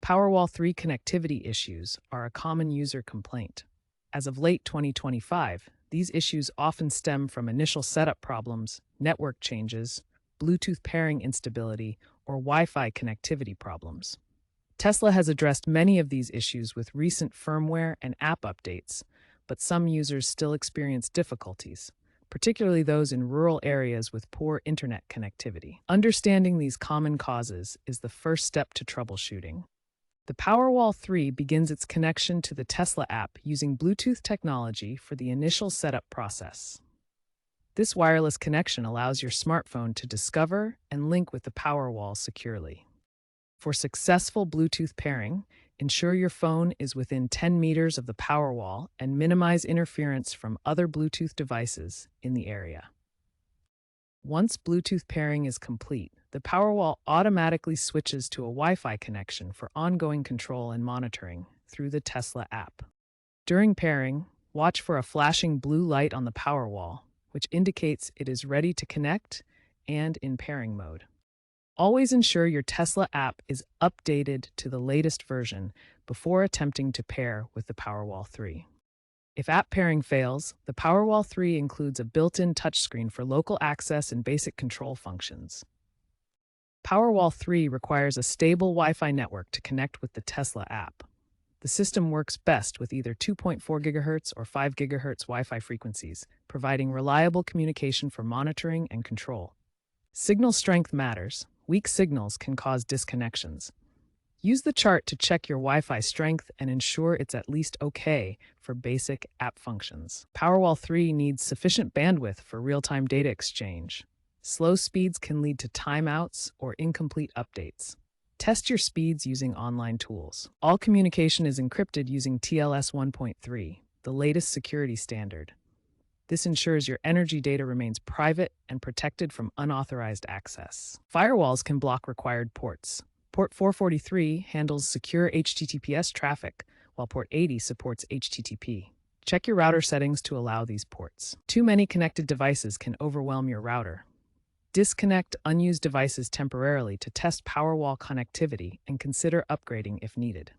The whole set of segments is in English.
Powerwall 3 connectivity issues are a common user complaint. As of late 2025, these issues often stem from initial setup problems, network changes, Bluetooth pairing instability, or Wi-Fi connectivity problems. Tesla has addressed many of these issues with recent firmware and app updates, but some users still experience difficulties, particularly those in rural areas with poor internet connectivity. Understanding these common causes is the first step to troubleshooting. The Powerwall 3 begins its connection to the Tesla app using Bluetooth technology for the initial setup process. This wireless connection allows your smartphone to discover and link with the Powerwall securely. For successful Bluetooth pairing, ensure your phone is within 10 meters of the Powerwall and minimize interference from other Bluetooth devices in the area. Once Bluetooth pairing is complete, the Powerwall automatically switches to a Wi-Fi connection for ongoing control and monitoring through the Tesla app. During pairing, watch for a flashing blue light on the Powerwall, which indicates it is ready to connect and in pairing mode. Always ensure your Tesla app is updated to the latest version before attempting to pair with the Powerwall 3. If app pairing fails, the Powerwall 3 includes a built-in touchscreen for local access and basic control functions. Powerwall 3 requires a stable Wi-Fi network to connect with the Tesla app. The system works best with either 2.4 GHz or 5 GHz Wi-Fi frequencies, providing reliable communication for monitoring and control. Signal strength matters. Weak signals can cause disconnections. Use the chart to check your Wi-Fi strength and ensure it's at least okay for basic app functions. Powerwall 3 needs sufficient bandwidth for real-time data exchange. Slow speeds can lead to timeouts or incomplete updates. Test your speeds using online tools. All communication is encrypted using TLS 1.3, the latest security standard. This ensures your energy data remains private and protected from unauthorized access. Firewalls can block required ports. Port 443 handles secure HTTPS traffic, while port 80 supports HTTP. Check your router settings to allow these ports. Too many connected devices can overwhelm your router. Disconnect unused devices temporarily to test Powerwall connectivity and consider upgrading if needed.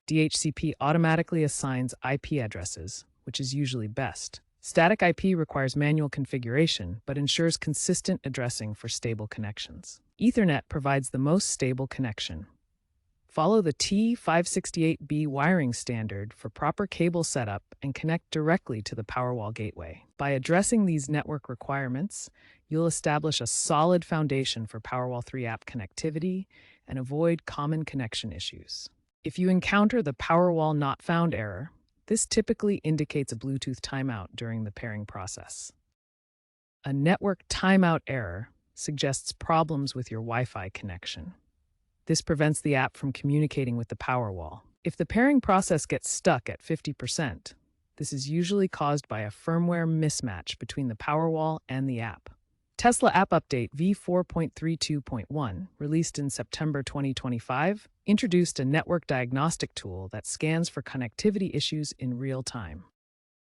DHCP automatically assigns IP addresses, which is usually best. Static IP requires manual configuration, but ensures consistent addressing for stable connections. Ethernet provides the most stable connection. Follow the T568B wiring standard for proper cable setup and connect directly to the Powerwall gateway. By addressing these network requirements, you'll establish a solid foundation for Powerwall 3 app connectivity and avoid common connection issues. If you encounter the Powerwall not found error, this typically indicates a Bluetooth timeout during the pairing process. A network timeout error suggests problems with your Wi-Fi connection. This prevents the app from communicating with the Powerwall. If the pairing process gets stuck at 50%, this is usually caused by a firmware mismatch between the Powerwall and the app. Tesla App Update v4.32.1, released in September 2025, introduced a network diagnostic tool that scans for connectivity issues in real time.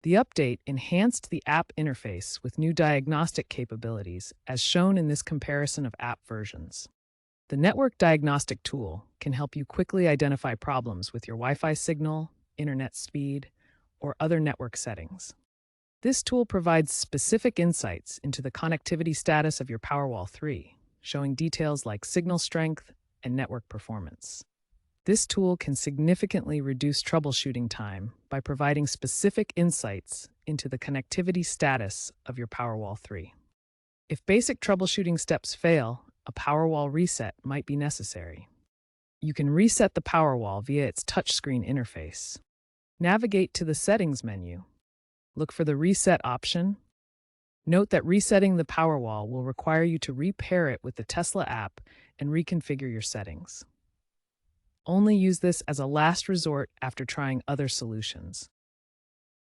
The update enhanced the app interface with new diagnostic capabilities, as shown in this comparison of app versions. The network diagnostic tool can help you quickly identify problems with your Wi-Fi signal, internet speed, or other network settings. This tool provides specific insights into the connectivity status of your Powerwall 3, showing details like signal strength and network performance. This tool can significantly reduce troubleshooting time by providing specific insights into the connectivity status of your Powerwall 3. If basic troubleshooting steps fail, a Powerwall reset might be necessary. You can reset the Powerwall via its touchscreen interface. Navigate to the Settings menu. Look for the Reset option. Note that resetting the Powerwall will require you to repair it with the Tesla app and reconfigure your settings. Only use this as a last resort after trying other solutions.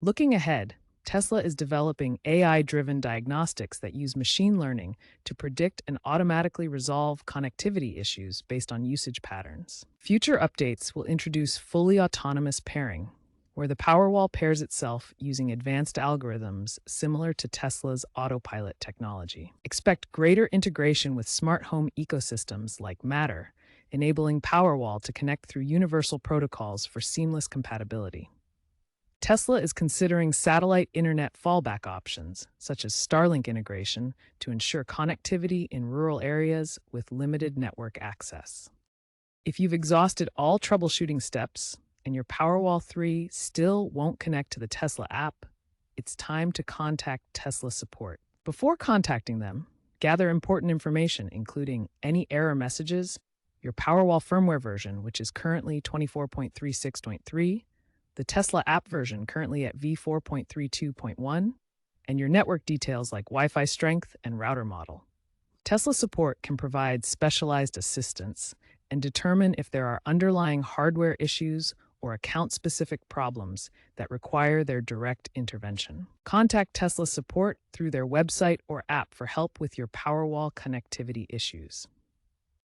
Looking ahead, Tesla is developing AI-driven diagnostics that use machine learning to predict and automatically resolve connectivity issues based on usage patterns. Future updates will introduce fully autonomous pairing, where the Powerwall pairs itself using advanced algorithms similar to Tesla's autopilot technology. Expect greater integration with smart home ecosystems like Matter, enabling Powerwall to connect through universal protocols for seamless compatibility. Tesla is considering satellite internet fallback options, such as Starlink integration, to ensure connectivity in rural areas with limited network access. If you've exhausted all troubleshooting steps and your Powerwall 3 still won't connect to the Tesla app, it's time to contact Tesla support. Before contacting them, gather important information, including any error messages, your Powerwall firmware version, which is currently 24.36.3, the Tesla app version currently at v4.32.1, and your network details like Wi-Fi strength and router model. Tesla support can provide specialized assistance and determine if there are underlying hardware issues or account-specific problems that require their direct intervention. Contact Tesla support through their website or app for help with your Powerwall connectivity issues.